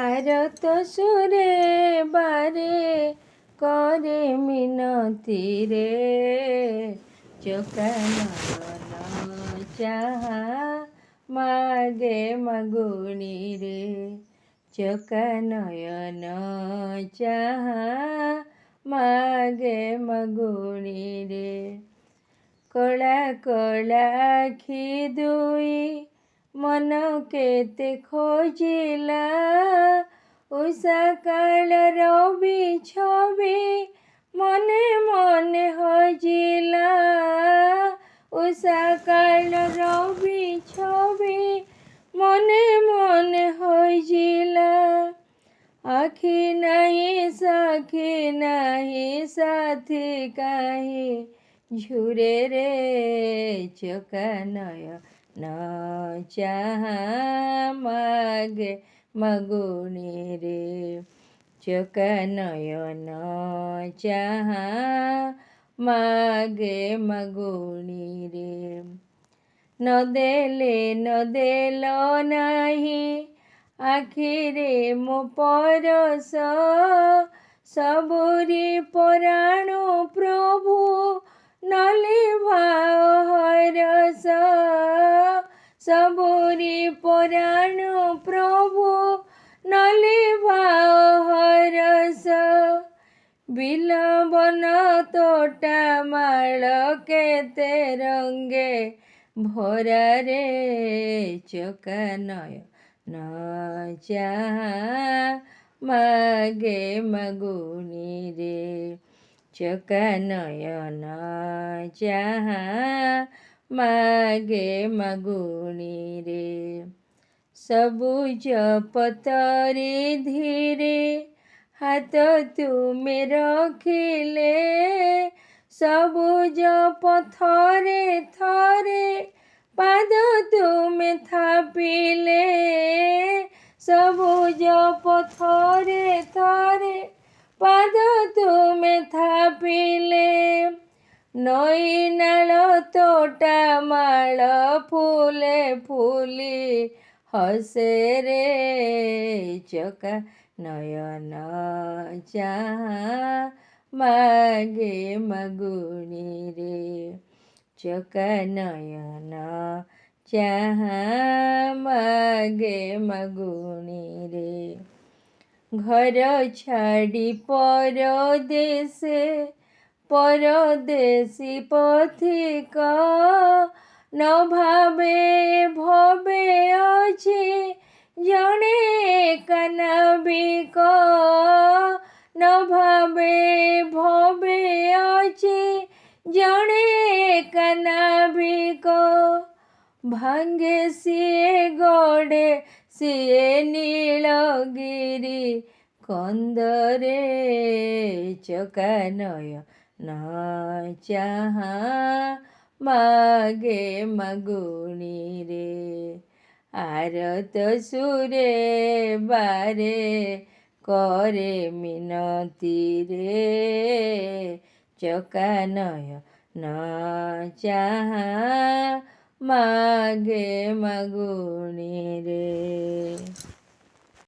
আরত সুরে বারে করে মিনতি রে, চোখ নয়ন চাহা মাগে মগুনি রে, চোখ নয়ন চাহা মাগে মগুনি রে। কলা কলা আখি দুই মন কেতে খোঁজিলা, উষা কাଳର ছবি মনে মনে হজিলা, উষা কাଳର ছবি মনে মনে হজিলা। আখি নাহি সাখী নাহি সাথী কাহি ঝুরে রে, চোখ নয়ন চাহা মাগে মগুনি রে, চোখ নয়ন চাহা মাগে মগুনি রে। নদেলে নদেল নাহি আখিরে মো পরশ, সবুরি পরাণ প্রভু নলি ভাও হরস, সবুরি পরাণ প্রভু নলি ভাও হরস। বিলবন তোটা মাଳ কেতে রঙ্গে ভরা রে, চোখ নয়ন চাহা মাগে মগুনি রে, চোখ নয়ন চাহা মাগে মগুনি রে। সবুজ পতরে ধীরে হাত তুমি রখিলে, সবুজ পথরে থরে পাদ তুমি থাপিলে, সবুজ পথরে থরে পাদ তুমি থাপিলে। নଈ ନାଳ ତୋଟା ମାଳ ফুলে ফুলি হসে রে, চোখ নয়ন চাহা মাগে মগুনি রে, চোখ নয়ন চাহা মাগে মগুনি রে। ঘর ছাড়ি পরদেশে পরদেশী পথিক, ন ভাবে ভবে ଅଛି জনে একা নাবিক, ন ভাবে ভবে ଅଛି জনে একা নাবিক। ভাঙ্গে সিଏ গড়ে সিଏ নীলগিরি কন্দরে, চোখ নয়ন চাহা মাগে মগুনি রে। আরত সুরে বারে করে মিনতি রে, চোখ নয়ন চাহা মাগে মগুনি রে।